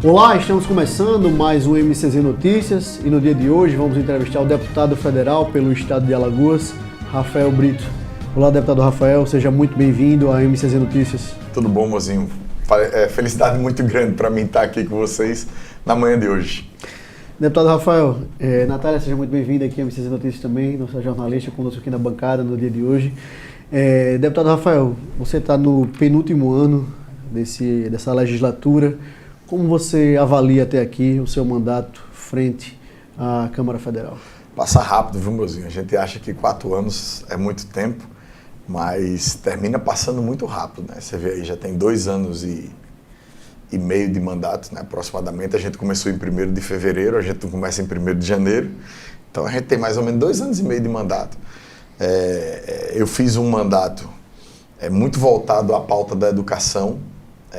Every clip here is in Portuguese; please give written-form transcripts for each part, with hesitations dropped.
Olá, estamos começando mais um MCZ Notícias e no dia de hoje vamos entrevistar o deputado federal pelo estado de Alagoas, Rafael Brito. Olá, deputado Rafael, seja muito bem-vindo à MCZ Notícias. Tudo bom, mozinho? Felicidade muito grande para mim estar aqui com vocês na manhã de hoje. Deputado Rafael, Natália, seja muito bem-vinda aqui à MCZ Notícias também, nossa jornalista conosco aqui na bancada no dia de hoje. Deputado Rafael, você está no penúltimo ano dessa legislatura. Como você avalia até aqui o seu mandato frente à Câmara Federal? Passa rápido, viu, mozinho? A gente acha que 4 anos é muito tempo, mas termina passando muito rápido, né? Você vê aí, já tem 2 anos e meio de mandato, né? Aproximadamente. A gente começou em 1º de fevereiro, a gente não começa em 1º de janeiro. Então a gente tem mais ou menos 2 anos e meio de mandato. Eu fiz um mandato muito voltado à pauta da educação.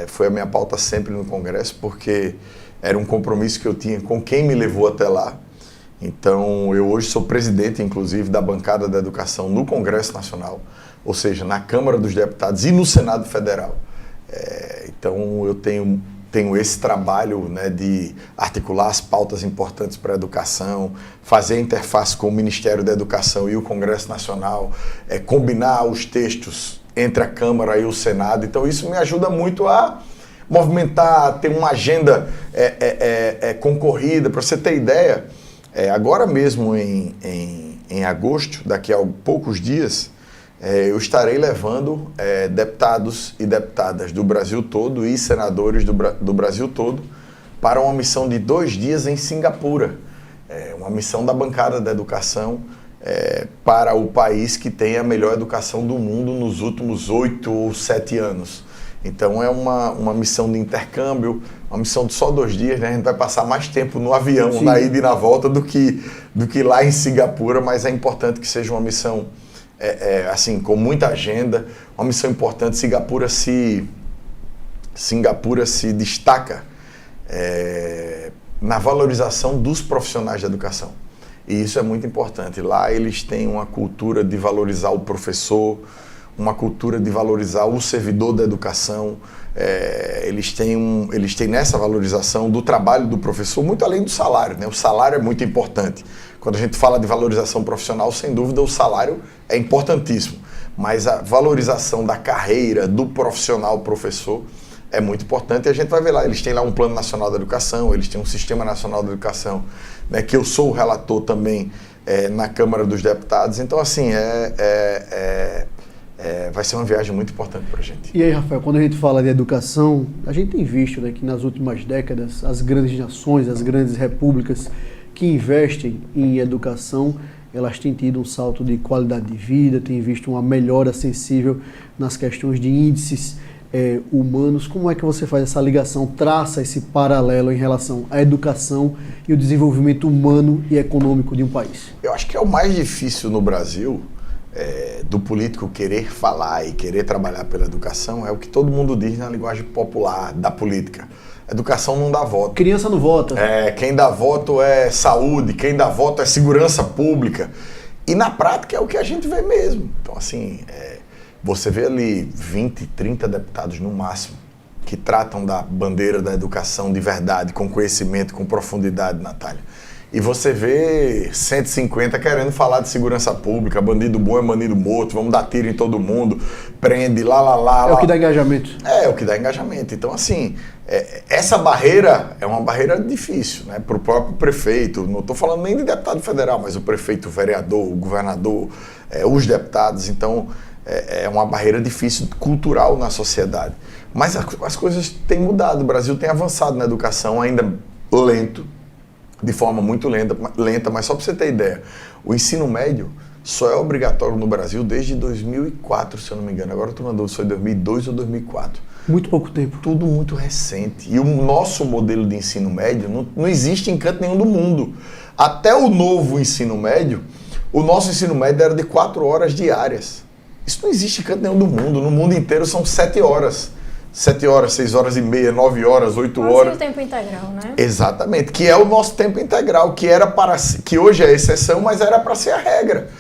Foi a minha pauta sempre no Congresso, porque era um compromisso que eu tinha com quem me levou até lá. Então, eu hoje sou presidente, inclusive, da bancada da educação no Congresso Nacional, ou seja, na Câmara dos Deputados e no Senado Federal. Então, eu tenho esse trabalho, né, de articular as pautas importantes para a educação, fazer a interface com o Ministério da Educação e o Congresso Nacional, combinar os textos entre a Câmara e o Senado. Então isso me ajuda muito a movimentar, a ter uma agenda concorrida. Para você ter ideia, agora mesmo em agosto, daqui a poucos dias, eu estarei levando deputados e deputadas do Brasil todo e senadores do Brasil todo para uma missão de 2 dias em Singapura. Uma missão da bancada da educação para o país que tem a melhor educação do mundo nos últimos 8 ou 7 anos. Então é uma missão de intercâmbio, uma missão de só 2 dias, né? A gente vai passar mais tempo no avião, sim, na ida e na volta do que lá em Singapura, mas é importante que seja uma missão assim, com muita agenda, uma missão importante. Singapura se destaca na valorização dos profissionais da educação. E isso é muito importante. Lá eles têm uma cultura de valorizar o professor, uma cultura de valorizar o servidor da educação. Eles têm nessa valorização do trabalho do professor, muito além do salário, né? O salário é muito importante. Quando a gente fala de valorização profissional, sem dúvida o salário é importantíssimo. Mas a valorização da carreira do profissional professor é muito importante, e a gente vai ver lá, eles têm lá um Plano Nacional da Educação, eles têm um Sistema Nacional da Educação, né, que eu sou o relator também na Câmara dos Deputados. Então, assim, vai ser uma viagem muito importante para a gente. E aí, Rafael, quando a gente fala de educação, a gente tem visto, né, que nas últimas décadas as grandes nações, as grandes repúblicas que investem em educação, elas têm tido um salto de qualidade de vida, têm visto uma melhora sensível nas questões de índices humanos. Como é que você faz essa ligação, traça esse paralelo em relação à educação e o desenvolvimento humano e econômico de um país? Eu acho que é o mais difícil no Brasil, do político querer falar e querer trabalhar pela educação, é o que todo mundo diz na linguagem popular da política. Educação não dá voto. Criança não vota. Quem dá voto é saúde, quem dá voto é segurança pública. E na prática é o que a gente vê mesmo. Então, assim, você vê ali 20, 30 deputados no máximo que tratam da bandeira da educação de verdade, com conhecimento, com profundidade, Natália. E você vê 150 querendo falar de segurança pública, bandido bom é bandido morto, vamos dar tiro em todo mundo, prende, lá. É o que dá engajamento. É o que dá engajamento. Então, assim, essa barreira é uma barreira difícil, né, para o próprio prefeito. Não estou falando nem de deputado federal, mas o prefeito, o vereador, o governador, os deputados. Então, é uma barreira difícil cultural na sociedade. Mas as coisas têm mudado. O Brasil tem avançado na educação, ainda lento, de forma muito lenta, mas só para você ter ideia, o ensino médio só é obrigatório no Brasil desde 2004, se eu não me engano. Agora eu estou na dúvida se foi 2002 ou 2004. Muito pouco tempo. Tudo muito recente. E o nosso modelo de ensino médio não existe em canto nenhum do mundo. Até o novo ensino médio, o nosso ensino médio era de 4 horas diárias. Isso não existe em canto nenhum do mundo. No mundo inteiro são 7 horas. 7 horas, 6 horas e meia, 9 horas, 8 horas. Quase o tempo integral, né? Exatamente, que é o nosso tempo integral, que hoje é a exceção, mas era para ser a regra.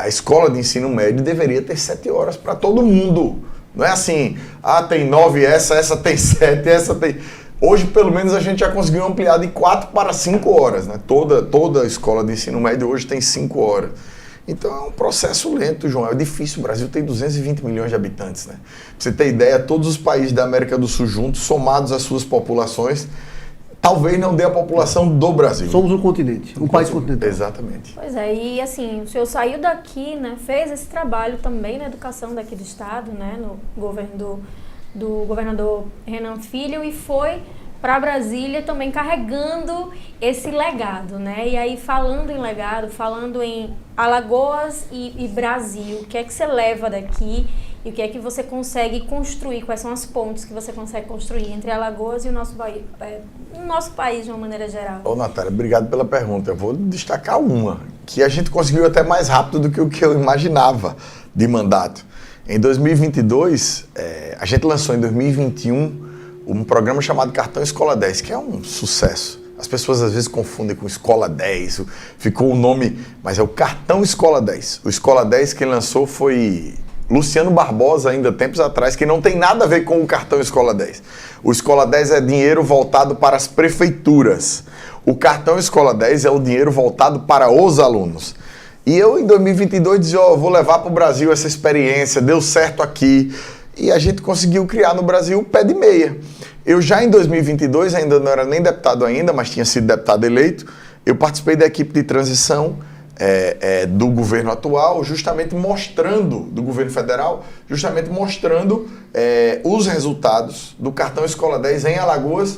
A escola de ensino médio deveria ter 7 horas para todo mundo. Não é assim, tem 9 essa tem 7, essa tem... Hoje, pelo menos, a gente já conseguiu ampliar de 4 para 5 horas, né? Toda escola de ensino médio hoje tem 5 horas. Então é um processo lento, João. É difícil. O Brasil tem 220 milhões de habitantes, né? Pra você ter ideia, todos os países da América do Sul juntos, somados às suas populações, talvez não dê a população do Brasil. Somos um continente, um país continental. Exatamente. Pois é, e assim, o senhor saiu daqui, né, fez esse trabalho também na educação daqui do estado, né, no governo do governador Renan Filho, e foi para Brasília também carregando esse legado, né? E aí, falando em legado, falando em Alagoas e Brasil, o que é que você leva daqui e o que é que você consegue construir? Quais são as pontes que você consegue construir entre Alagoas e o nosso país de uma maneira geral? Ô, Natália, obrigado pela pergunta. Eu vou destacar uma, que a gente conseguiu até mais rápido do que o que eu imaginava de mandato. Em 2022, a gente lançou em 2021 um programa chamado Cartão Escola 10, que é um sucesso. As pessoas às vezes confundem com Escola 10, ficou o nome, mas é o Cartão Escola 10. O Escola 10 quem lançou foi Luciano Barbosa, ainda tempos atrás, que não tem nada a ver com o Cartão Escola 10. O Escola 10 é dinheiro voltado para as prefeituras. O Cartão Escola 10 é o dinheiro voltado para os alunos. E eu, em 2022, dizia, vou levar para o Brasil essa experiência, deu certo aqui. E a gente conseguiu criar no Brasil o Pé de Meia. Eu já em 2022, ainda não era nem deputado ainda, mas tinha sido deputado eleito, eu participei da equipe de transição do governo atual, justamente mostrando, do governo federal, justamente mostrando os resultados do Cartão Escola 10 em Alagoas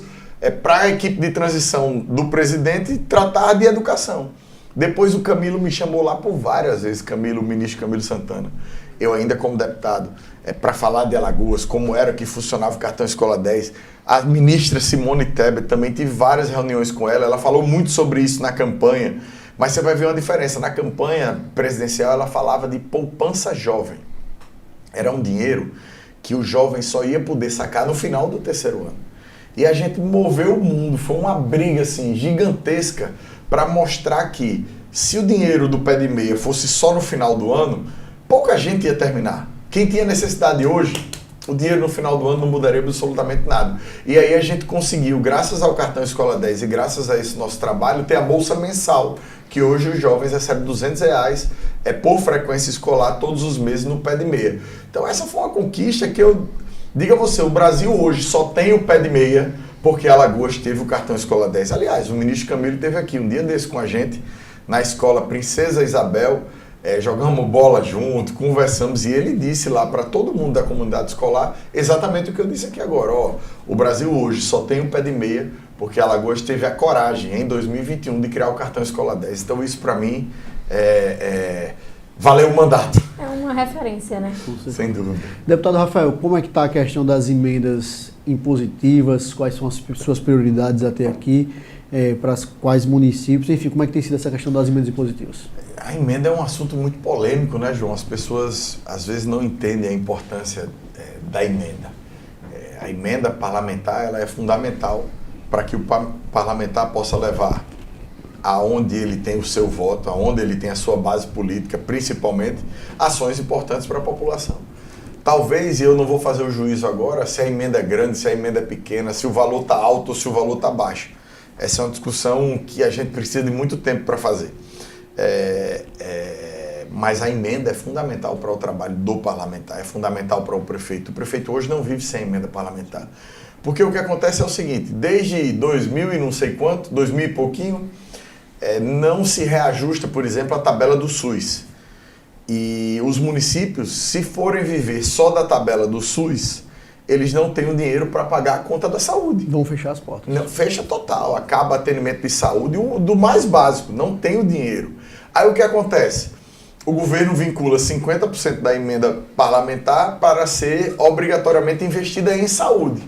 para a equipe de transição do presidente tratar de educação. Depois o Camilo me chamou lá por várias vezes, o ministro Camilo Santana. Eu ainda como deputado, para falar de Alagoas, como era que funcionava o Cartão Escola 10. A ministra Simone Tebet, também tive várias reuniões com ela, ela falou muito sobre isso na campanha, mas você vai ver uma diferença. Na campanha presidencial ela falava de poupança jovem. Era um dinheiro que o jovem só ia poder sacar no final do terceiro ano. E a gente moveu o mundo, foi uma briga assim, gigantesca para mostrar que se o dinheiro do Pé de Meia fosse só no final do ano, pouca gente ia terminar. Quem tinha necessidade hoje, o dinheiro no final do ano não mudaria absolutamente nada. E aí a gente conseguiu, graças ao Cartão Escola 10 e graças a esse nosso trabalho, ter a bolsa mensal, que hoje os jovens recebem R$200 por frequência escolar todos os meses no Pé de Meia. Então essa foi uma conquista que eu digo a você, o Brasil hoje só tem o Pé de Meia porque Alagoas teve o Cartão Escola 10. Aliás, o ministro Camilo esteve aqui um dia desse com a gente na escola Princesa Isabel, jogamos bola junto, conversamos, e ele disse lá para todo mundo da comunidade escolar exatamente o que eu disse aqui agora. O Brasil hoje só tem o Pé de Meia porque Alagoas teve a coragem em 2021 de criar o Cartão Escola 10. Então isso para mim valeu o mandato. É uma referência, né? Sem dúvida. Deputado Rafael, como é que está a questão das emendas impositivas? Quais são as suas prioridades até aqui? Para quais municípios? Enfim, como é que tem sido essa questão das emendas impositivas? A emenda é um assunto muito polêmico, né, João? As pessoas às vezes não entendem a importância da emenda. A emenda parlamentar ela é fundamental para que o parlamentar possa levar aonde ele tem o seu voto, aonde ele tem a sua base política, principalmente, ações importantes para a população. Talvez, e eu não vou fazer o juízo agora, se a emenda é grande, se a emenda é pequena, se o valor está alto ou se o valor está baixo. Essa é uma discussão que a gente precisa de muito tempo para fazer. Mas a emenda é fundamental para o trabalho do parlamentar, é fundamental para o prefeito. O prefeito hoje não vive sem emenda parlamentar. Porque o que acontece é o seguinte, desde 2000 e não sei quanto, 2000 e pouquinho, não se reajusta, por exemplo, a tabela do SUS. E os municípios, se forem viver só da tabela do SUS, eles não têm o dinheiro para pagar a conta da saúde. Vão fechar as portas. Não, fecha total, acaba atendimento de saúde, do mais básico, não tem o dinheiro. Aí o que acontece? O governo vincula 50% da emenda parlamentar para ser obrigatoriamente investida em saúde.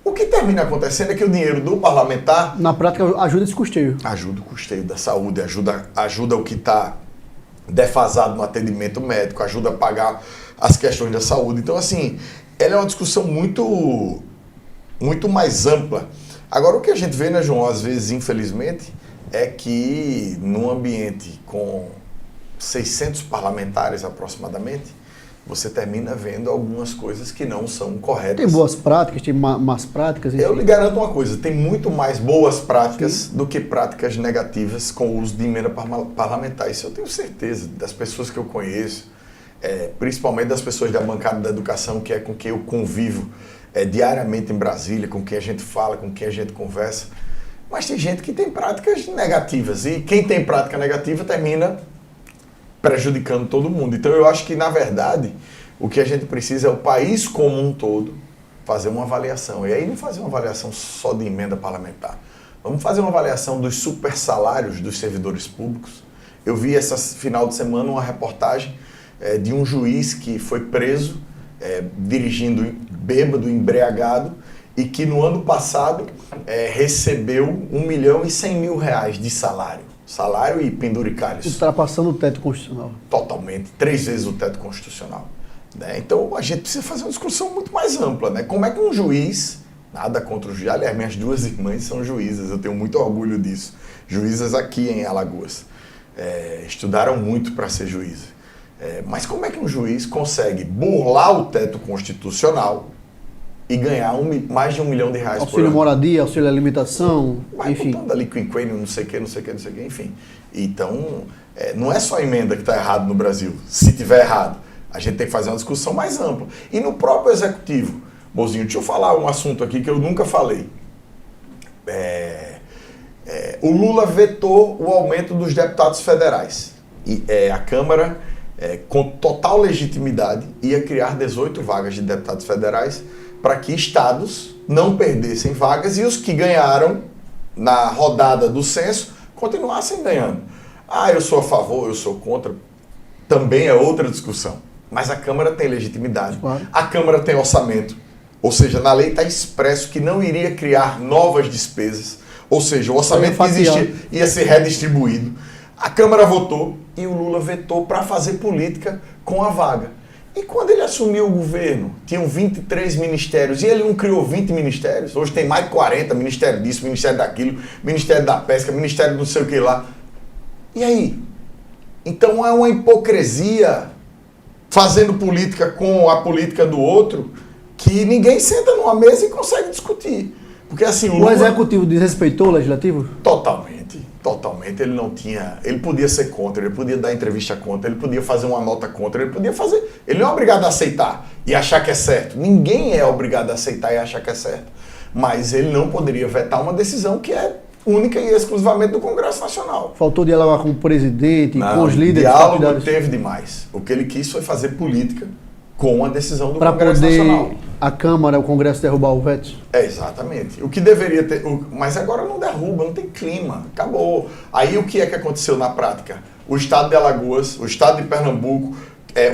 O que termina acontecendo é que o dinheiro do parlamentar... Na prática, ajuda esse custeio. Ajuda o custeio da saúde, ajuda o que está defasado no atendimento médico, ajuda a pagar as questões da saúde. Então, assim, ela é uma discussão muito mais ampla. Agora, o que a gente vê, né, João, às vezes, infelizmente, é que num ambiente com 600 parlamentares aproximadamente, você termina vendo algumas coisas que não são corretas. Tem boas práticas, tem más práticas, enfim. Eu lhe garanto uma coisa, tem muito mais boas práticas do que práticas negativas com o uso de emenda parlamentar. Isso eu tenho certeza das pessoas que eu conheço, principalmente das pessoas da bancada da educação, que é com quem eu convivo diariamente em Brasília, com quem a gente fala, com quem a gente conversa. Mas tem gente que tem práticas negativas e quem tem prática negativa termina prejudicando todo mundo. Então eu acho que, na verdade, o que a gente precisa é o país como um todo fazer uma avaliação. E aí não fazer uma avaliação só de emenda parlamentar. Vamos fazer uma avaliação dos super salários dos servidores públicos. Eu vi essa final de semana uma reportagem de um juiz que foi preso dirigindo bêbado, embriagado, e que no ano passado recebeu R$1.100.000 de salário. Salário e penduricalhos. Ultrapassando o teto constitucional. Totalmente, 3 vezes o teto constitucional. Né? Então a gente precisa fazer uma discussão muito mais ampla. Né? Como é que um juiz, nada contra o juiz, aliás, minhas 2 irmãs são juízas, eu tenho muito orgulho disso. Juízas aqui em Alagoas. Estudaram muito para ser juíza. Mas como é que um juiz consegue burlar o teto constitucional e ganhar mais de R$1 milhão por ano? Auxílio moradia, auxílio alimentação, enfim. Botando ali quinquênio, não sei o que, enfim. Então, não é só a emenda que está errado no Brasil. Se tiver errado, a gente tem que fazer uma discussão mais ampla. E no próprio executivo, Mozinho, deixa eu falar um assunto aqui que eu nunca falei. O Lula vetou o aumento dos deputados federais. E a Câmara, com total legitimidade, ia criar 18 vagas de deputados federais para que estados não perdessem vagas e os que ganharam na rodada do censo continuassem ganhando. Eu sou a favor, eu sou contra, também é outra discussão. Mas a Câmara tem legitimidade, claro. A Câmara tem orçamento, ou seja, na lei está expresso que não iria criar novas despesas, ou seja, o orçamento que existia ia ser redistribuído. A Câmara votou e o Lula vetou para fazer política com a vaga. E quando ele assumiu o governo, tinham 23 ministérios, e ele não criou 20 ministérios? Hoje tem mais de 40, ministério disso, ministério daquilo, ministério da pesca, ministério não sei o que lá. E aí? Então é uma hipocrisia fazendo política com a política do outro, que ninguém senta numa mesa e consegue discutir. Porque assim, o executivo desrespeitou o legislativo? Totalmente. Ele podia ser contra, ele podia dar entrevista contra, ele podia fazer uma nota contra, ele não é obrigado a aceitar e achar que é certo. Ninguém é obrigado a aceitar e achar que é certo. Mas ele não poderia vetar uma decisão que é única e exclusivamente do Congresso Nacional. Faltou dialogar com o presidente, com os líderes. Diálogo teve demais. O que ele quis foi fazer política com a decisão do Congresso Nacional. A Câmara, o Congresso derrubar o veto? Exatamente. O que deveria ter... Mas agora não derruba, não tem clima. Acabou. Aí o que é que aconteceu na prática? O estado de Alagoas, o estado de Pernambuco,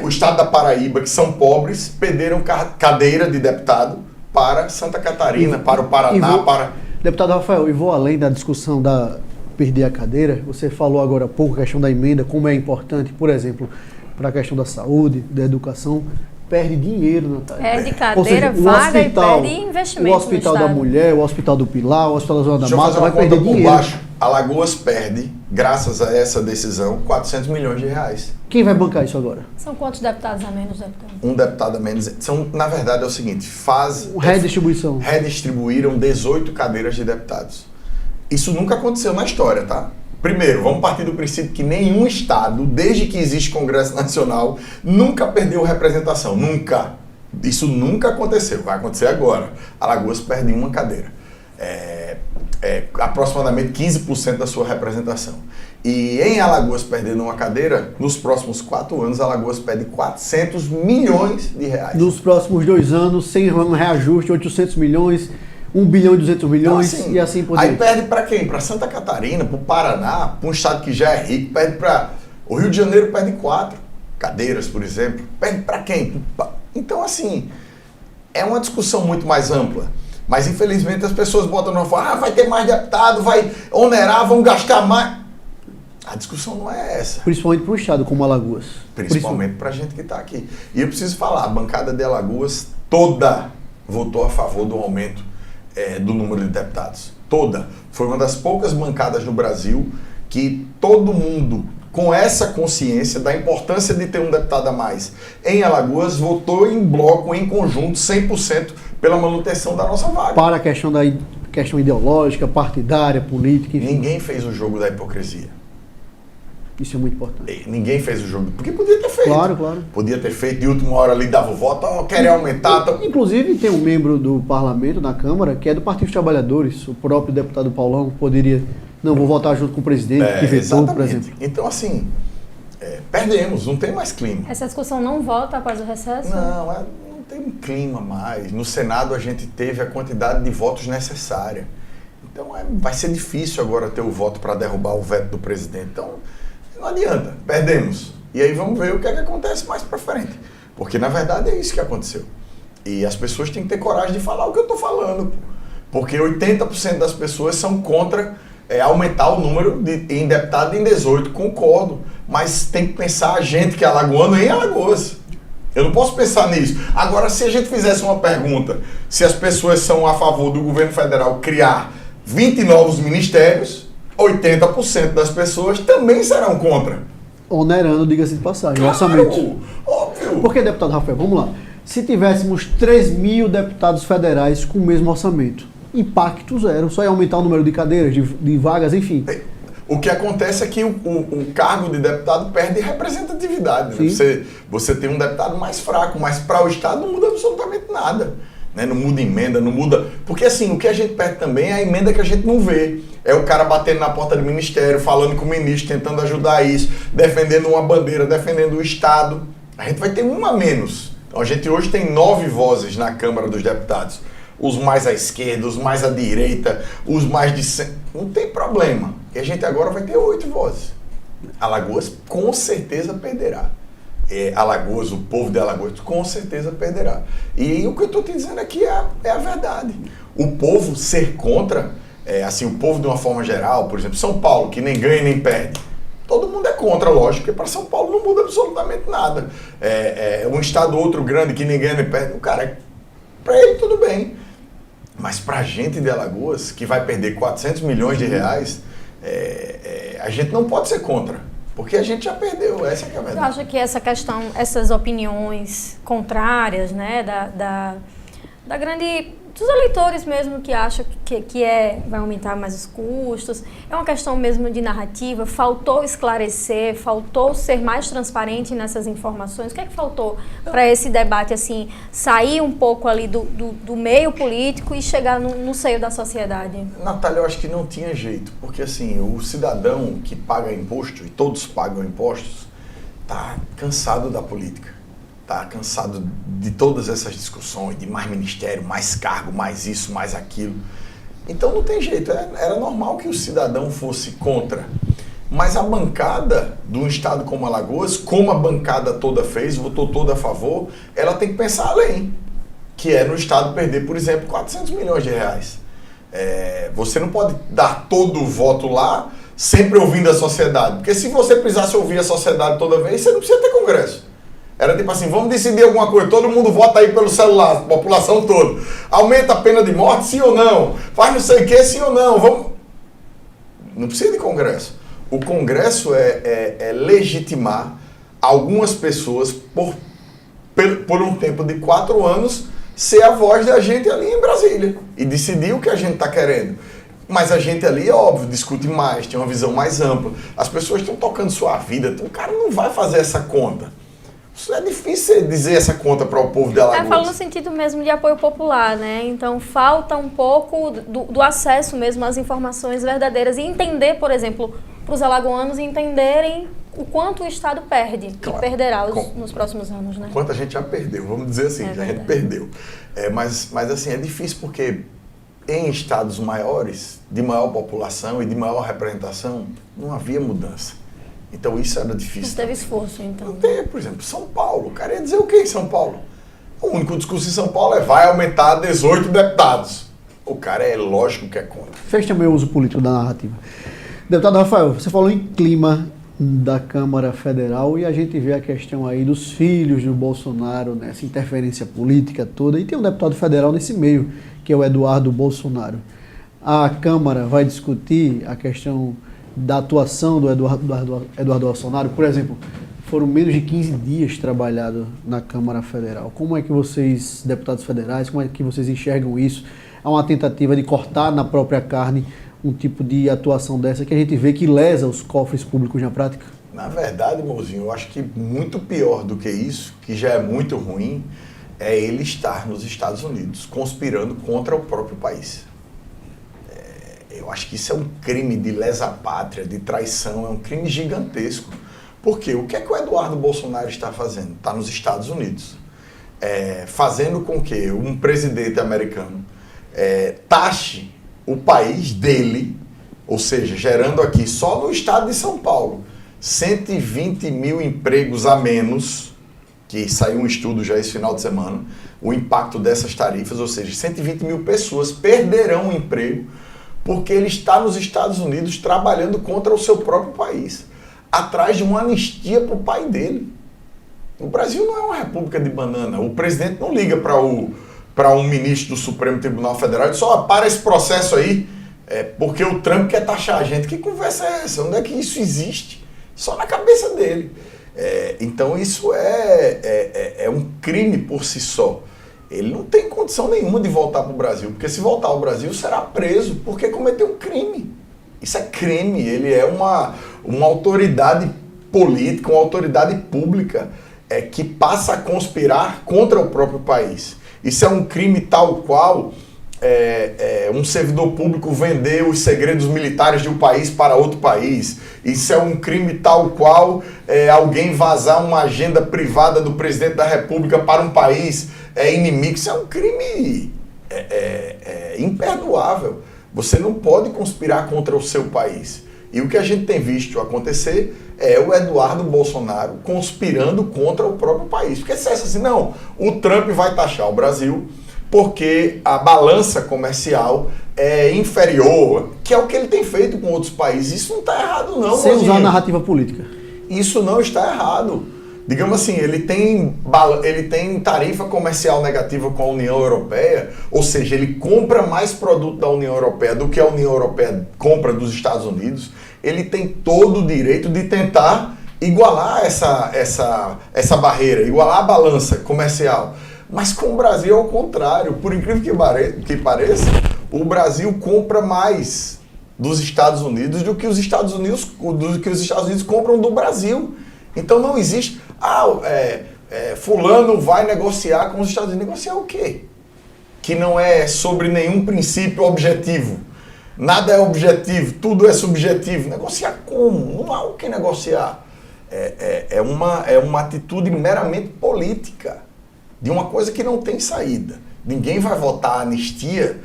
o estado da Paraíba, que são pobres, perderam cadeira de deputado para Santa Catarina, para o Paraná, Deputado Rafael, e vou além da discussão da perder a cadeira. Você falou agora há pouco a questão da emenda, como é importante, por exemplo, para a questão da saúde, da educação. Perde dinheiro, Natália. Perde cadeira, vaga e perde investimento. O Hospital da Mulher, o Hospital do Pilar, o Hospital da Zona da Mata vai perder dinheiro. Baixo. Alagoas perde, graças a essa decisão, R$400 milhões. Quem vai bancar isso agora? São quantos deputados a menos, deputado? Um deputado a menos. Na verdade, é o seguinte, redistribuição. Redistribuíram 18 cadeiras de deputados. Isso nunca aconteceu na história, tá? Primeiro, vamos partir do princípio que nenhum estado, desde que existe Congresso Nacional, nunca perdeu representação. Nunca. Isso nunca aconteceu. Vai acontecer agora. Alagoas perde uma cadeira. Aproximadamente 15% da sua representação. E em Alagoas perdendo uma cadeira, nos próximos 4 anos, Alagoas perde R$400 milhões. Nos próximos 2 anos, sem um reajuste, 800 milhões... 1 bilhão e 200 milhões então, assim, e assim por diante. Aí perde para quem? Para Santa Catarina, para o Paraná, para um estado que já é rico, perde para... O Rio de Janeiro perde 4 cadeiras, por exemplo. Perde para quem? Então, assim, é uma discussão muito mais ampla. Mas, infelizmente, as pessoas botam no fala, vai ter mais deputado, vai onerar, vão gastar mais. A discussão não é essa. Principalmente para um estado como Alagoas. Principalmente para a gente que está aqui. E eu preciso falar, a bancada de Alagoas toda votou a favor do aumento do número de deputados. Toda. Foi uma das poucas bancadas no Brasil que todo mundo com essa consciência da importância de ter um deputado a mais em Alagoas, votou em bloco, em conjunto, 100% pela manutenção da nossa vaga. Para a questão ideológica, partidária, política, enfim. Ninguém fez o jogo da hipocrisia. Isso é muito importante. Ninguém fez o jogo, porque podia ter feito. Claro, claro. Podia ter feito, de última hora ali dava o voto, querer aumentar. Inclusive tem um membro do parlamento, da Câmara, que é do Partido dos Trabalhadores, o próprio deputado Paulão poderia, não, vou votar junto com o presidente, que vetou, por exemplo. Então assim, perdemos, não tem mais clima. Essa discussão não volta após o recesso? Não tem um clima mais. No Senado a gente teve a quantidade de votos necessária. Então vai ser difícil agora ter o voto para derrubar o veto do presidente. Então não adianta, perdemos. E aí vamos ver o que é que acontece mais para frente. Porque na verdade é isso que aconteceu. E as pessoas têm que ter coragem de falar o que eu estou falando. Porque 80% das pessoas são contra aumentar o número em deputado em 18. Concordo. Mas tem que pensar a gente que é alagoano em Alagoas. Eu não posso pensar nisso. Agora, se a gente fizesse uma pergunta, se as pessoas são a favor do governo federal criar 20 novos ministérios, 80% das pessoas também serão contra. Onerando, diga-se de passagem, o orçamento. Óbvio. Porque, deputado Rafael, vamos lá. Se tivéssemos 3.000 deputados federais com o mesmo orçamento, impacto zero, só ia aumentar o número de cadeiras, de vagas, enfim. O que acontece é que o cargo de deputado perde representatividade. Né? Você tem um deputado mais fraco, mas para o Estado não muda absolutamente nada. Né? Não muda emenda, não muda... Porque assim, o que a gente perde também é a emenda que a gente não vê. É o cara batendo na porta do ministério, falando com o ministro, tentando ajudar isso, defendendo uma bandeira, defendendo o Estado. A gente vai ter uma a menos. Então a gente hoje tem 9 vozes na Câmara dos Deputados. Os mais à esquerda, os mais à direita, os mais de centro. Não tem problema. E a gente agora vai ter 8 vozes. Alagoas com certeza perderá. Alagoas, o povo de Alagoas com certeza perderá. E o que eu estou te dizendo aqui é a verdade. O povo ser contra, assim, o povo de uma forma geral, por exemplo, São Paulo, que nem ganha nem perde. Todo mundo é contra, lógico, porque para São Paulo não muda absolutamente nada. Um estado outro grande que nem ganha nem perde, o cara, para ele tudo bem. Mas para a gente de Alagoas, que vai perder 400 milhões de reais, a gente não pode ser contra. Porque a gente já perdeu, essa é a verdade. Eu acho que essa questão, essas opiniões contrárias, né, da grande... dos eleitores mesmo que acham que vai aumentar mais os custos, é uma questão mesmo de narrativa, faltou esclarecer, faltou ser mais transparente nessas informações. O que é que faltou para esse debate, assim, sair um pouco ali do meio político e chegar no seio da sociedade? Natália, eu acho que não tinha jeito, porque assim, o cidadão que paga imposto, e todos pagam impostos, está cansado da política. Está cansado de todas essas discussões, de mais ministério, mais cargo, mais isso, mais aquilo. Então não tem jeito, era normal que o cidadão fosse contra. Mas a bancada de um estado como Alagoas, como a bancada toda fez, votou toda a favor, ela tem que pensar além. Que é no estado perder, por exemplo, 400 milhões de reais. Você não pode dar todo o voto lá, sempre ouvindo a sociedade. Porque se você precisasse ouvir a sociedade toda vez, você não precisa ter congresso. Era tipo assim, vamos decidir alguma coisa, todo mundo vota aí pelo celular, a população toda. Aumenta a pena de morte, sim ou não? Faz não sei o que, sim ou não? Vamos... Não precisa de congresso. O congresso é legitimar algumas pessoas por um tempo de 4 anos ser a voz da gente ali em Brasília e decidir o que a gente está querendo. Mas a gente ali, é óbvio, discute mais, tem uma visão mais ampla. As pessoas estão tocando sua vida, o cara não vai fazer essa conta. Isso é difícil dizer essa conta para o povo de Alagoas. Falo no sentido mesmo de apoio popular, né? Então falta um pouco do acesso mesmo às informações verdadeiras e entender, por exemplo, para os alagoanos entenderem o quanto o Estado perde, claro, e perderá nos próximos anos, né? Quanto a gente já perdeu, vamos dizer assim, a gente perdeu. Mas assim, é difícil porque em estados maiores, de maior população e de maior representação, não havia mudança. Então isso era difícil. Não teve esforço, então. Não teve, por exemplo, São Paulo. O cara ia dizer o que em São Paulo? O único discurso em São Paulo vai aumentar 18 deputados. O cara é lógico que é contra. Fez também o uso político da narrativa. Deputado Rafael, você falou em clima da Câmara Federal e a gente vê a questão aí dos filhos do Bolsonaro, nessa interferência política toda. E tem um deputado federal nesse meio, que é o Eduardo Bolsonaro. A Câmara vai discutir a questão da atuação do Eduardo Bolsonaro? Por exemplo, foram menos de 15 dias trabalhado na Câmara Federal. Como é que vocês, deputados federais, como é que vocês enxergam isso? Há uma tentativa de cortar na própria carne um tipo de atuação dessa que a gente vê que lesa os cofres públicos na prática? Na verdade, Mozinho, eu acho que muito pior do que isso, que já é muito ruim, é ele estar nos Estados Unidos conspirando contra o próprio país. Eu acho que isso é um crime de lesa-pátria, de traição, é um crime gigantesco. Porque o que é que o Eduardo Bolsonaro está fazendo? Está nos Estados Unidos, fazendo com que um presidente americano taxe o país dele, ou seja, gerando aqui só no estado de São Paulo 120 mil empregos a menos, que saiu um estudo já esse final de semana, o impacto dessas tarifas, ou seja, 120 mil pessoas perderão o emprego porque ele está nos Estados Unidos trabalhando contra o seu próprio país, atrás de uma anistia para o pai dele. O Brasil não é uma república de banana. O presidente não liga para um ministro do Supremo Tribunal Federal e diz, para esse processo aí, porque o Trump quer taxar a gente. Que conversa é essa? Onde é que isso existe? Só na cabeça dele. Então isso é um crime por si só. Ele não tem condição nenhuma de voltar para o Brasil, porque se voltar ao Brasil será preso, porque cometeu um crime. Isso é crime, ele é uma autoridade política, uma autoridade pública que passa a conspirar contra o próprio país. Isso é um crime tal qual um servidor público vender os segredos militares de um país para outro país. Isso é um crime tal qual alguém vazar uma agenda privada do presidente da República para um país inimigo. Isso é um crime imperdoável. Você não pode conspirar contra o seu país. E o que a gente tem visto acontecer é o Eduardo Bolsonaro conspirando contra o próprio país. Porque se é assim, não, o Trump vai taxar o Brasil porque a balança comercial é inferior, que é o que ele tem feito com outros países. Isso não está errado, não. Sem usar a narrativa política. Isso não está errado. Digamos assim, ele tem tarifa comercial negativa com a União Europeia, ou seja, ele compra mais produto da União Europeia do que a União Europeia compra dos Estados Unidos. Ele tem todo o direito de tentar igualar essa barreira, igualar a balança comercial. Mas com o Brasil é o contrário. Por incrível que pareça, o Brasil compra mais dos Estados Unidos do que os Estados Unidos compram do Brasil. Então não existe... fulano vai negociar com os Estados Unidos. Negociar o quê? Que não é sobre nenhum princípio objetivo. Nada é objetivo, tudo é subjetivo. Negociar como? Não há o que negociar. É uma atitude meramente política, de uma coisa que não tem saída. Ninguém vai votar a anistia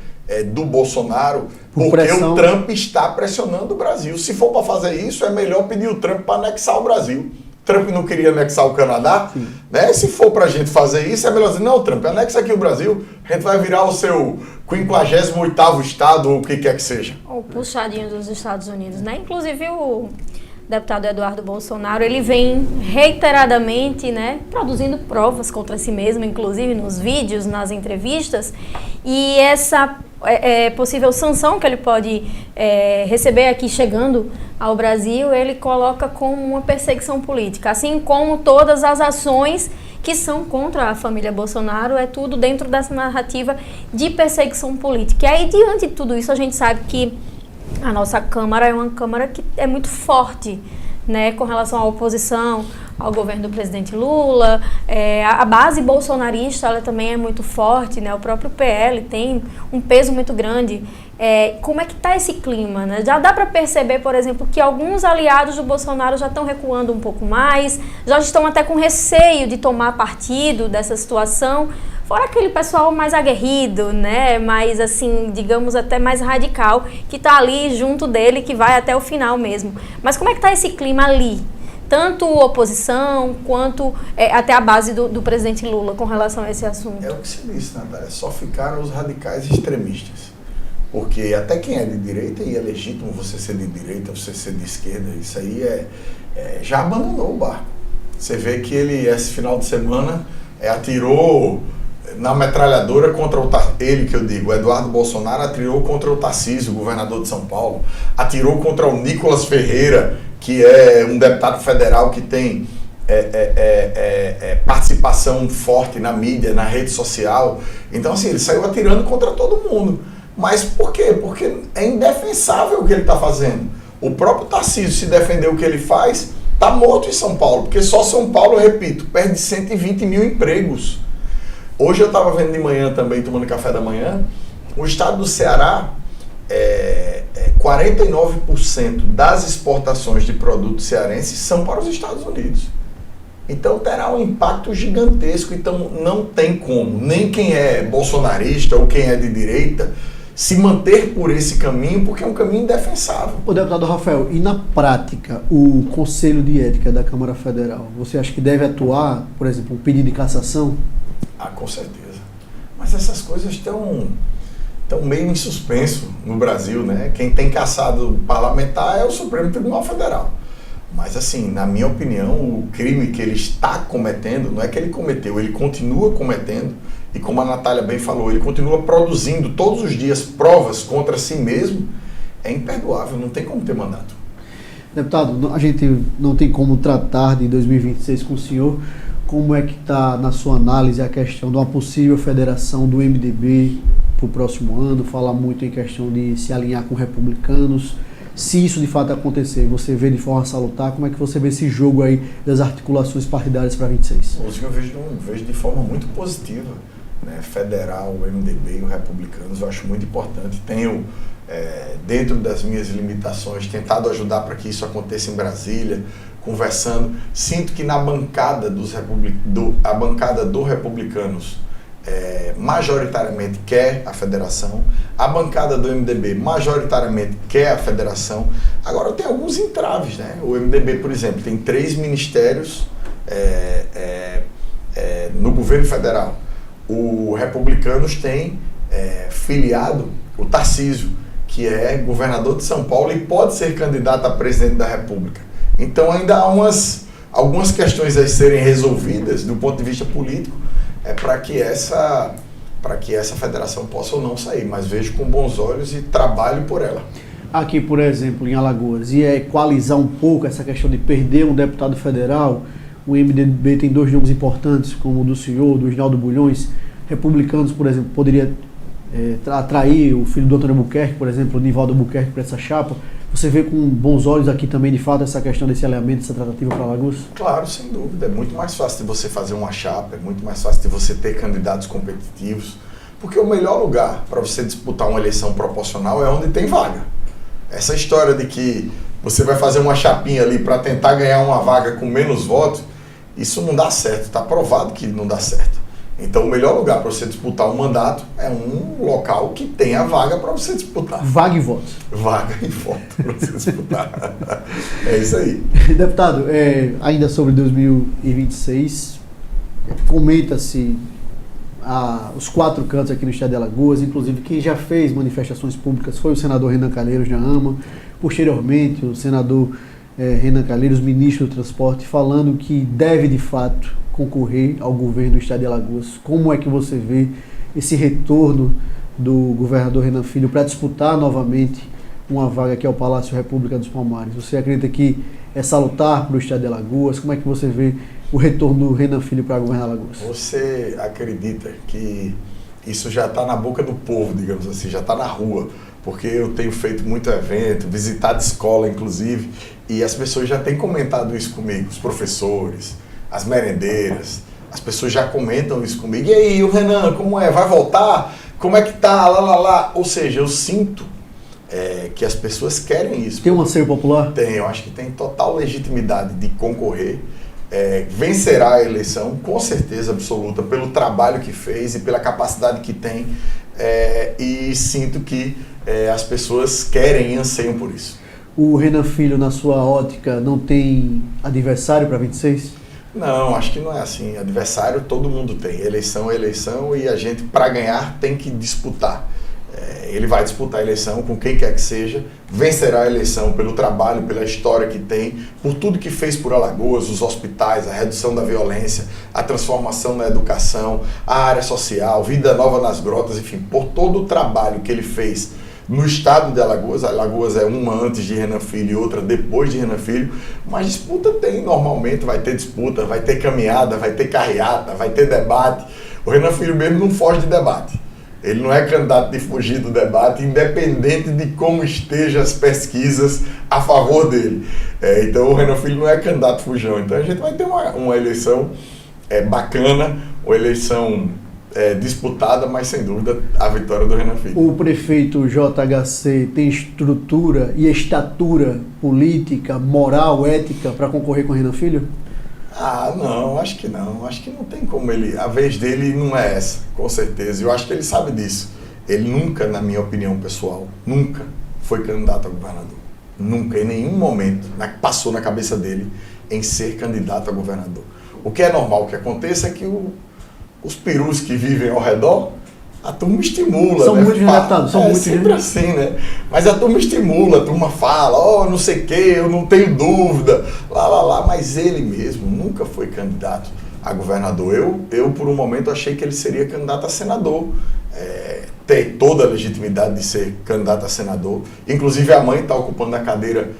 do Bolsonaro porque o Trump está pressionando o Brasil. Se for para fazer isso, é melhor pedir o Trump para anexar o Brasil. Trump não queria anexar o Canadá, né? Se for pra gente fazer isso, é melhor dizer, não, Trump, anexa aqui o Brasil, a gente vai virar o seu 58º estado, ou o que quer que seja. O puxadinho dos Estados Unidos, né? Inclusive o deputado Eduardo Bolsonaro, ele vem reiteradamente, né, produzindo provas contra si mesmo, inclusive nos vídeos, nas entrevistas, e essa possível sanção que ele pode receber aqui chegando ao Brasil, ele coloca como uma perseguição política, assim como todas as ações que são contra a família Bolsonaro, é tudo dentro dessa narrativa de perseguição política. E aí, diante de tudo isso, a gente sabe que a nossa Câmara é uma Câmara que é muito forte, né, com relação à oposição ao governo do presidente Lula. A base bolsonarista, ela também é muito forte, né, o próprio PL tem um peso muito grande. Como é que está esse clima, né? Já dá para perceber, por exemplo, que alguns aliados do Bolsonaro já estão recuando um pouco mais, já estão até com receio de tomar partido dessa situação, fora aquele pessoal mais aguerrido, né, mais assim, digamos até mais radical, que está ali junto dele, que vai até o final mesmo. Mas como é que está esse clima ali? Tanto oposição, quanto até a base do presidente Lula com relação a esse assunto. É o que se disse, Natália, só ficaram os radicais extremistas. Porque até quem é de direita, e é legítimo você ser de direita, você ser de esquerda, isso aí já abandonou o barco. Você vê que ele, esse final de semana, atirou na metralhadora contra ele que eu digo, o Eduardo Bolsonaro atirou contra o Tarcísio, governador de São Paulo, atirou contra o Nicolas Ferreira, que é um deputado federal que tem participação forte na mídia, na rede social. Então, assim, ele saiu atirando contra todo mundo. Mas por quê? Porque é indefensável o que ele está fazendo. O próprio Tarcísio, se defender o que ele faz, está morto em São Paulo, porque só São Paulo, eu repito, perde 120 mil empregos. Hoje eu estava vendo de manhã também, tomando café da manhã, o estado do Ceará, 49% das exportações de produtos cearenses são para os Estados Unidos. Então terá um impacto gigantesco, então não tem como, nem quem é bolsonarista ou quem é de direita, se manter por esse caminho, porque é um caminho indefensável. O deputado Rafael, e na prática, o Conselho de Ética da Câmara Federal, você acha que deve atuar, por exemplo, um pedido de cassação? Ah, com certeza. Mas essas coisas estão meio em suspenso no Brasil, né? Quem tem cassado parlamentar é o Supremo Tribunal Federal. Mas, assim, na minha opinião, o crime que ele está cometendo, não é que ele cometeu, ele continua cometendo, e como a Natália bem falou, ele continua produzindo todos os dias provas contra si mesmo, é imperdoável, não tem como ter mandato. Deputado, a gente não tem como tratar de 2026 com o senhor. Como é que está, na sua análise, a questão de uma possível federação do MDB para o próximo ano? Fala muito em questão de se alinhar com republicanos. Se isso de fato acontecer, você vê de forma salutar, como é que você vê esse jogo aí das articulações partidárias para 26? Eu vejo de forma muito positiva, né? Federal, o MDB e os republicanos, eu acho muito importante. Tenho, dentro das minhas limitações, tentado ajudar para que isso aconteça em Brasília, conversando. Sinto que na bancada a bancada do Republicanos majoritariamente quer a federação, a bancada do MDB majoritariamente quer a federação. Agora tem alguns entraves, né? O MDB, por exemplo, tem 3 ministérios no governo federal. O Republicanos tem filiado o Tarcísio, que é governador de São Paulo e pode ser candidato a presidente da República. Então ainda há algumas questões a serem resolvidas do ponto de vista político para que essa federação possa ou não sair, mas vejo com bons olhos e trabalho por ela. Aqui, por exemplo, em Alagoas, e equalizar um pouco essa questão de perder um deputado federal, o MDB tem 2 nomes importantes, como o do senhor, do Reginaldo Bulhões. Republicanos, por exemplo, poderia atrair o filho do Antônio Albuquerque, por exemplo, o Nivaldo Albuquerque, para essa chapa. Você vê com bons olhos aqui também, de fato, essa questão desse alinhamento, essa tratativa para Alagoas? Claro, sem dúvida. É muito mais fácil de você fazer uma chapa, é muito mais fácil de você ter candidatos competitivos, porque o melhor lugar para você disputar uma eleição proporcional é onde tem vaga. Essa história de que você vai fazer uma chapinha ali para tentar ganhar uma vaga com menos votos, isso não dá certo, está provado que não dá certo. Então, o melhor lugar para você disputar um mandato é um local que tenha vaga para você disputar. Vaga e voto. Vaga e voto para você disputar. É isso aí. Deputado, ainda sobre 2026, comenta-se os 4 cantos aqui no estado de Alagoas, inclusive quem já fez manifestações públicas foi o senador Renan Calheiros de AMA, posteriormente o senador Renan Calheiros, ministro do Transporte, falando que deve de fato concorrer ao governo do estado de Alagoas. Como é que você vê esse retorno do governador Renan Filho para disputar novamente uma vaga aqui ao Palácio República dos Palmares? Você acredita que é salutar para o estado de Alagoas? Como é que você vê o retorno do Renan Filho para governar Alagoas? Você acredita que isso já está na boca do povo, digamos assim, já está na rua? Porque eu tenho feito muito evento, visitado escola, inclusive, e as pessoas já têm comentado isso comigo, os professores, as merendeiras, as pessoas já comentam isso comigo. E aí, o Renan, como é? Vai voltar? Como é que tá? Lá. Ou seja, eu sinto que as pessoas querem isso. Tem um anseio popular? Tem, eu acho que tem total legitimidade de concorrer. Vencerá a eleição, com certeza absoluta, pelo trabalho que fez e pela capacidade que tem. E sinto que as pessoas querem e anseiam por isso. O Renan Filho, na sua ótica, não tem adversário para 26? Não, acho que não é assim. Adversário todo mundo tem. Eleição é eleição e a gente, para ganhar, tem que disputar. Ele vai disputar a eleição com quem quer que seja, vencerá a eleição pelo trabalho, pela história que tem, por tudo que fez por Alagoas, os hospitais, a redução da violência, a transformação na educação, a área social, vida nova nas grotas, enfim, por todo o trabalho que ele fez no estado de Alagoas. Alagoas é uma antes de Renan Filho e outra depois de Renan Filho, mas disputa tem normalmente, vai ter disputa, vai ter caminhada, vai ter carreata, vai ter debate. O Renan Filho mesmo não foge de debate. Ele não é candidato de fugir do debate, independente de como estejam as pesquisas a favor dele. Então o Renan Filho não é candidato fujão. Então a gente vai ter uma eleição bacana, uma eleição disputada, mas sem dúvida a vitória do Renan Filho. O prefeito JHC tem estrutura e estatura política, moral, ética para concorrer com o Renan Filho? Não, acho que não. Acho que não tem como ele... A vez dele não é essa, com certeza. Eu acho que ele sabe disso. Ele nunca, na minha opinião pessoal, nunca foi candidato a governador. Nunca, em nenhum momento, passou na cabeça dele em ser candidato a governador. O que é normal que aconteça é que os perus que vivem ao redor, a turma estimula. São né? muitos deputados, são muitos. Sempre assim, né? Mas a turma estimula, a turma fala, não sei o quê, eu não tenho dúvida, lá. Mas ele mesmo nunca foi candidato a governador. Eu por um momento, achei que ele seria candidato a senador. Tem toda a legitimidade de ser candidato a senador. Inclusive a mãe está ocupando a cadeira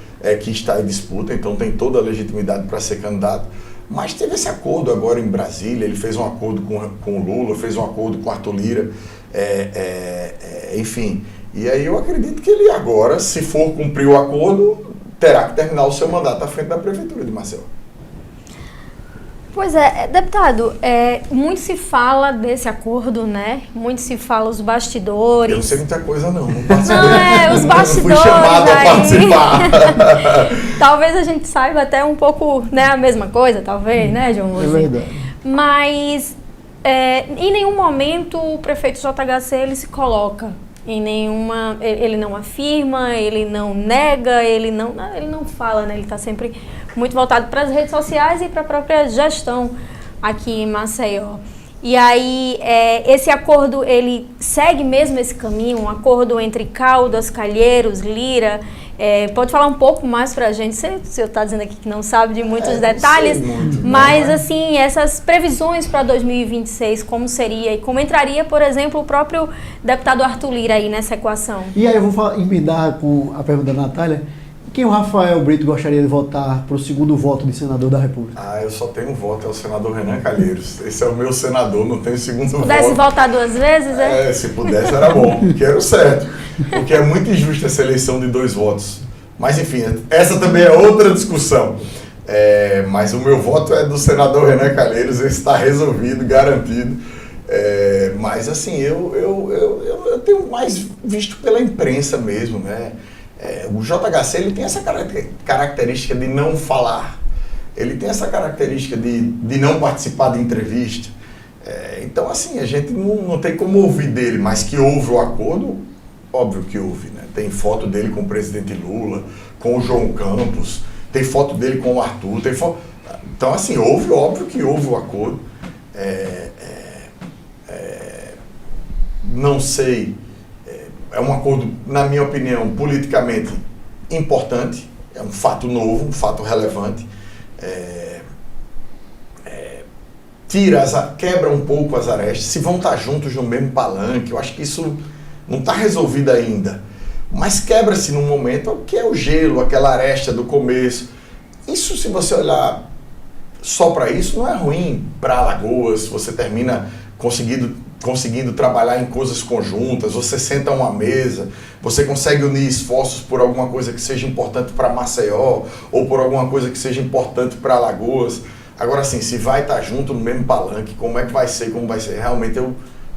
que está em disputa, então tem toda a legitimidade para ser candidato. Mas teve esse acordo agora em Brasília, ele fez um acordo com o Lula, fez um acordo com o Arthur Lira, enfim. E aí eu acredito que ele agora, se for cumprir o acordo, terá que terminar o seu mandato à frente da Prefeitura de Maceió. Pois é, deputado, muito se fala desse acordo, né? Muito se fala os bastidores. Eu não sei muita coisa não participei. Não, os bastidores. Não fui chamado a participar. Talvez a gente saiba até um pouco, né, a mesma coisa, talvez, né, João Luiz? É verdade. Mas em nenhum momento o prefeito JHC ele se coloca em nenhuma, ele não afirma, ele não nega, ele não fala, né? Ele está sempre muito voltado para as redes sociais e para a própria gestão aqui em Maceió. E aí, esse acordo, ele segue mesmo esse caminho, um acordo entre Caldas, Calheiros, Lira. Pode falar um pouco mais para a gente, você está dizendo aqui que não sabe de muitos detalhes, mas assim, essas previsões para 2026, como seria e como entraria, por exemplo, o próprio deputado Arthur Lira aí nessa equação? E aí eu vou emendar com a pergunta da Natália. Quem o Rafael Brito gostaria de votar para o segundo voto de senador da República? Eu só tenho um voto, é o senador Renan Calheiros. Esse é o meu senador, não tenho segundo voto. Se pudesse votar 2 vezes, se pudesse era bom, quero certo. Porque é muito injusta essa eleição de 2 votos. Mas enfim, essa também é outra discussão. Mas o meu voto é do senador Renan Calheiros, esse está resolvido, garantido. Mas assim, eu tenho mais visto pela imprensa mesmo, né? O JHC ele tem essa característica de não falar, ele tem essa característica de não participar de entrevista. Então assim, a gente não tem como ouvir dele, mas que houve o acordo, óbvio que houve, né? Tem foto dele com o presidente Lula, com o João Campos, tem foto dele com o Arthur, então assim, óbvio que houve o acordo. Não sei, é um acordo, na minha opinião, politicamente importante, é um fato novo, um fato relevante, quebra um pouco as arestas, se vão estar juntos no mesmo palanque, eu acho que isso não está resolvido ainda, mas quebra-se num momento que é o gelo, aquela aresta do começo. Isso, se você olhar só para isso, não é ruim para Alagoas, você termina conseguindo trabalhar em coisas conjuntas, você senta a uma mesa, você consegue unir esforços por alguma coisa que seja importante para Maceió, ou por alguma coisa que seja importante para Alagoas. Agora, assim, se vai estar junto no mesmo palanque, como é que vai ser, realmente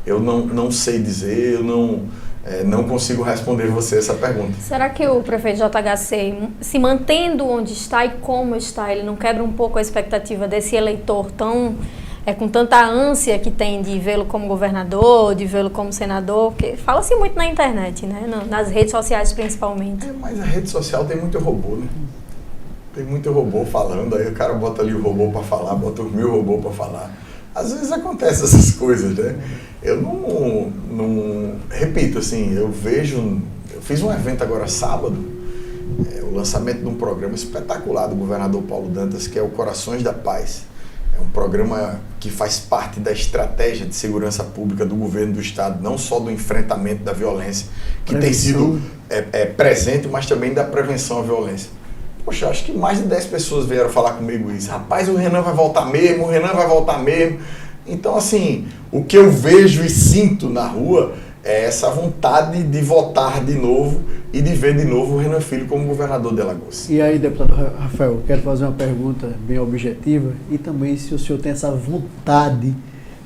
eu não sei dizer, eu não consigo responder você essa pergunta. Será que o prefeito JHC, se mantendo onde está e como está, ele não quebra um pouco a expectativa desse eleitor tão... com tanta ânsia que tem de vê-lo como governador, de vê-lo como senador, porque fala-se muito na internet, né? Nas redes sociais principalmente. Mas a rede social tem muito robô, né? Tem muito robô falando, aí o cara bota ali o robô para falar, bota os 1000 robôs para falar. Às vezes acontecem essas coisas, né? Eu não repito, assim, eu fiz um evento agora sábado, o lançamento de um programa espetacular do governador Paulo Dantas, que é o Corações da Paz. É um programa que faz parte da estratégia de segurança pública do governo do estado, não só do enfrentamento da violência, que tem sido presente, mas também da prevenção à violência. Poxa, acho que mais de 10 pessoas vieram falar comigo isso. Rapaz, o Renan vai voltar mesmo, o Renan vai voltar mesmo. Então, assim, o que eu vejo e sinto na rua é essa vontade de votar de novo e de ver de novo o Renan Filho como governador de Alagoas. E aí, deputado Rafael, quero fazer uma pergunta bem objetiva e também se o senhor tem essa vontade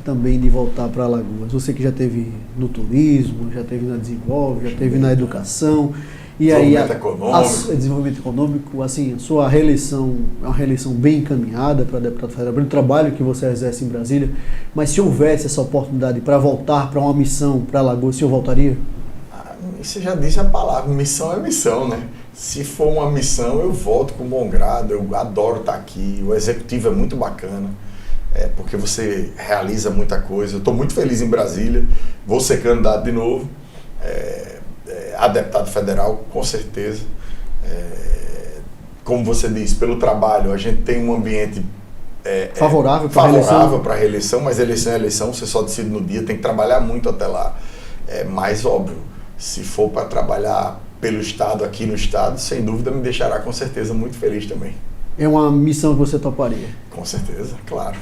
também de voltar para Alagoas. Você que já esteve no turismo, já esteve na Desenvolve, já esteve na educação. E aí, desenvolvimento econômico, assim, a sua reeleição é uma reeleição bem encaminhada para deputado federal, pelo trabalho que você exerce em Brasília, mas se houvesse essa oportunidade para voltar para uma missão para Alagoas, o senhor voltaria? Você já disse a palavra, missão é missão, né? Se for uma missão, eu volto com bom grado, eu adoro estar aqui, o executivo é muito bacana, porque você realiza muita coisa. Eu estou muito feliz em Brasília, vou ser candidato de novo, a deputado federal, com certeza. Como você disse, pelo trabalho, a gente tem um ambiente favorável para a reeleição, mas eleição é eleição, você só decide no dia, tem que trabalhar muito até lá. Mas, óbvio, se for para trabalhar pelo Estado, aqui no Estado, sem dúvida me deixará com certeza muito feliz também. É uma missão que você toparia? Com certeza, claro.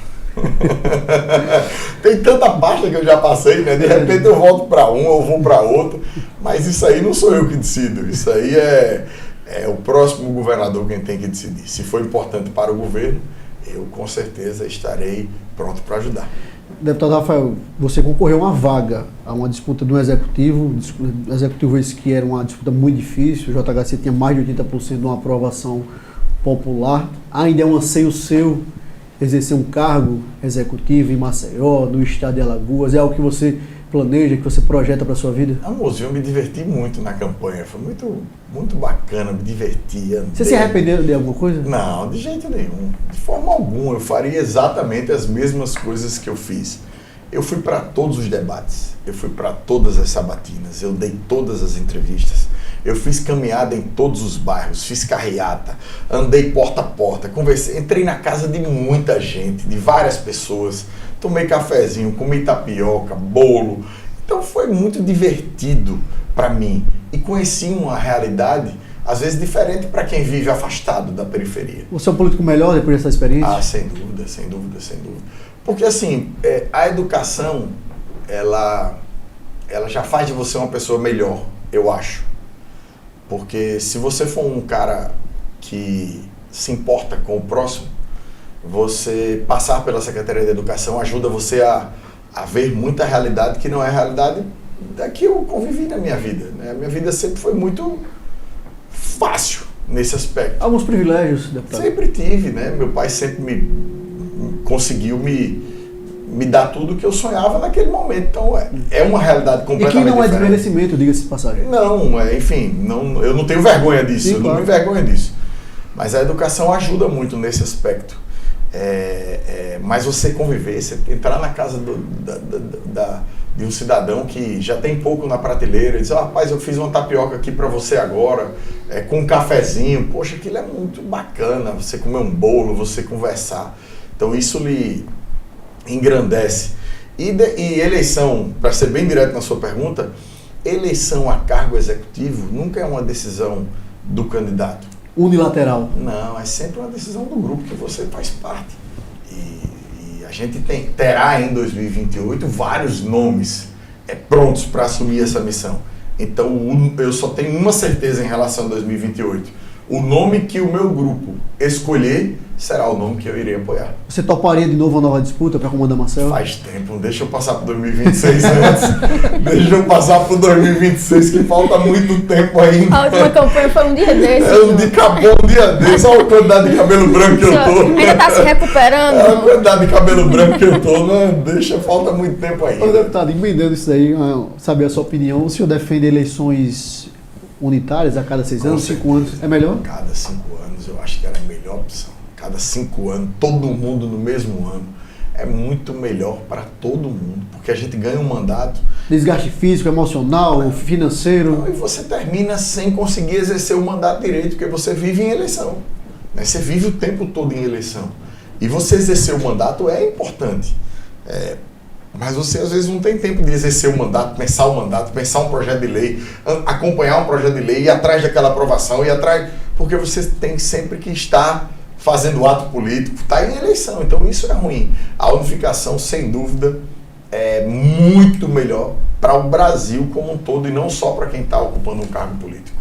Tem tanta pasta que eu já passei, né? De repente eu volto para um, eu vou para outro, mas isso aí não sou eu que decido, isso aí é o próximo governador quem tem que decidir. Se for importante para o governo, eu com certeza estarei pronto para ajudar. Deputado Rafael, você concorreu a uma vaga, a uma disputa do executivo esse que era uma disputa muito difícil, o JHC tinha mais de 80% de uma aprovação popular, ainda é um anseio seu exercer um cargo executivo em Maceió, no estado de Alagoas, é algo que você planeja, que você projeta para a sua vida? Amorzinho, eu me diverti muito na campanha, foi muito bacana, me diverti. Andei. Você se arrependeu de alguma coisa? Não, de jeito nenhum, de forma alguma, eu faria exatamente as mesmas coisas que eu fiz. Eu fui para todos os debates, eu fui para todas as sabatinas, eu dei todas as entrevistas, eu fiz caminhada em todos os bairros, fiz carreata, andei porta a porta, conversei, entrei na casa de muita gente, de várias pessoas, tomei cafezinho, comi tapioca, bolo. Então foi muito divertido para mim e conheci uma realidade, às vezes diferente para quem vive afastado da periferia. Você é um político melhor depois dessa experiência? Ah, sem dúvida, sem dúvida, sem dúvida. Porque assim, a educação, ela já faz de você uma pessoa melhor, eu acho. Porque se você for um cara que se importa com o próximo, você passar pela Secretaria de Educação ajuda você a ver muita realidade que não é a realidade da que eu convivi na minha vida, né? A minha vida sempre foi muito fácil nesse aspecto. Alguns privilégios, deputado? Sempre tive, né? Meu pai sempre conseguiu me dar tudo que eu sonhava naquele momento. Então é uma realidade completamente diferente. E que não é desmerecimento, diga-se de passagem. Não, enfim, eu não tenho vergonha disso, Sim, eu claro. não me vergonho disso. Mas a educação ajuda muito nesse aspecto. Mas você conviver, você entrar na casa de um cidadão que já tem pouco na prateleira e dizer, rapaz, eu fiz uma tapioca aqui para você agora, com um cafezinho, poxa, aquilo é muito bacana, você comer um bolo, você conversar. Então isso lhe engrandece. E eleição, para ser bem direto na sua pergunta, eleição a cargo executivo nunca é uma decisão do candidato. Unilateral. Não, é sempre uma decisão do grupo que você faz parte. E a gente terá em 2028 vários nomes prontos para assumir essa missão. Então eu só tenho uma certeza em relação a 2028. O nome que o meu grupo escolher será o nome que eu irei apoiar. Você toparia de novo uma nova disputa para comandar Maceió? Faz tempo, deixa eu passar para 2026 antes. Deixa eu passar para 2026, que falta muito tempo ainda. A última campanha foi um dia desse. Acabou um dia desse, olha a quantidade de cabelo branco que eu tô. Ainda está se recuperando. Olha a quantidade de cabelo branco que eu tô, né? Falta muito tempo ainda. Ô, deputado, emendando isso aí, saber a sua opinião, o senhor defende eleições unitárias a cada 6 anos, 5 anos, é melhor? Cada 5 anos eu acho que era a melhor opção. Cada 5 anos, todo mundo no mesmo ano. é muito melhor para todo mundo, porque a gente ganha um mandato. Desgaste físico, emocional, financeiro. E você termina sem conseguir exercer o mandato direito, porque você vive em eleição. Né? Você vive o tempo todo em eleição. E você exercer o mandato é importante. Mas você às vezes não tem tempo de exercer o mandato, pensar um projeto de lei, acompanhar um projeto de lei, ir atrás daquela aprovação, porque você tem sempre que estar fazendo ato político, está em eleição. Então isso é ruim. A unificação, sem dúvida, é muito melhor para o Brasil como um todo e não só para quem está ocupando um cargo político.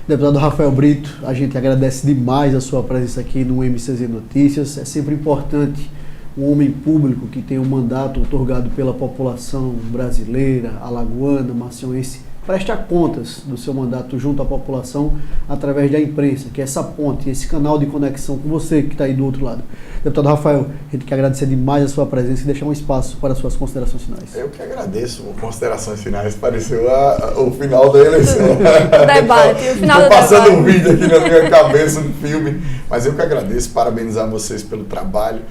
Deputado Rafael Brito, a gente agradece demais a sua presença aqui no MCZ Notícias. É sempre importante um homem público que tem um mandato otorgado pela população brasileira, alagoana, macionense, prestar contas do seu mandato junto à população através da imprensa, que é essa ponte, esse canal de conexão com você que está aí do outro lado. Deputado Rafael, a gente quer agradecer demais a sua presença e deixar um espaço para as suas considerações finais. Eu que agradeço. Considerações finais, pareceu o final da eleição. O debate, o final do debate. Estou passando um vídeo aqui na minha cabeça, um filme, mas eu que agradeço, parabenizar vocês pelo trabalho.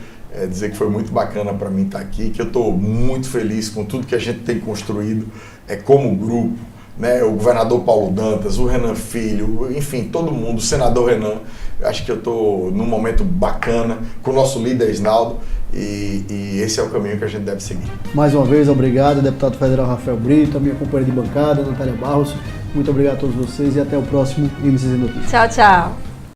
Dizer que foi muito bacana para mim estar aqui, que eu estou muito feliz com tudo que a gente tem construído como grupo, né? O governador Paulo Dantas, o Renan Filho, enfim, todo mundo, o senador Renan. Eu acho que eu estou num momento bacana com o nosso líder Isnaldo e esse é o caminho que a gente deve seguir. Mais uma vez, obrigado, deputado federal Rafael Brito, a minha companheira de bancada, Natália Barros. Muito obrigado a todos vocês e até o próximo MCZ Notícias. Tchau, tchau.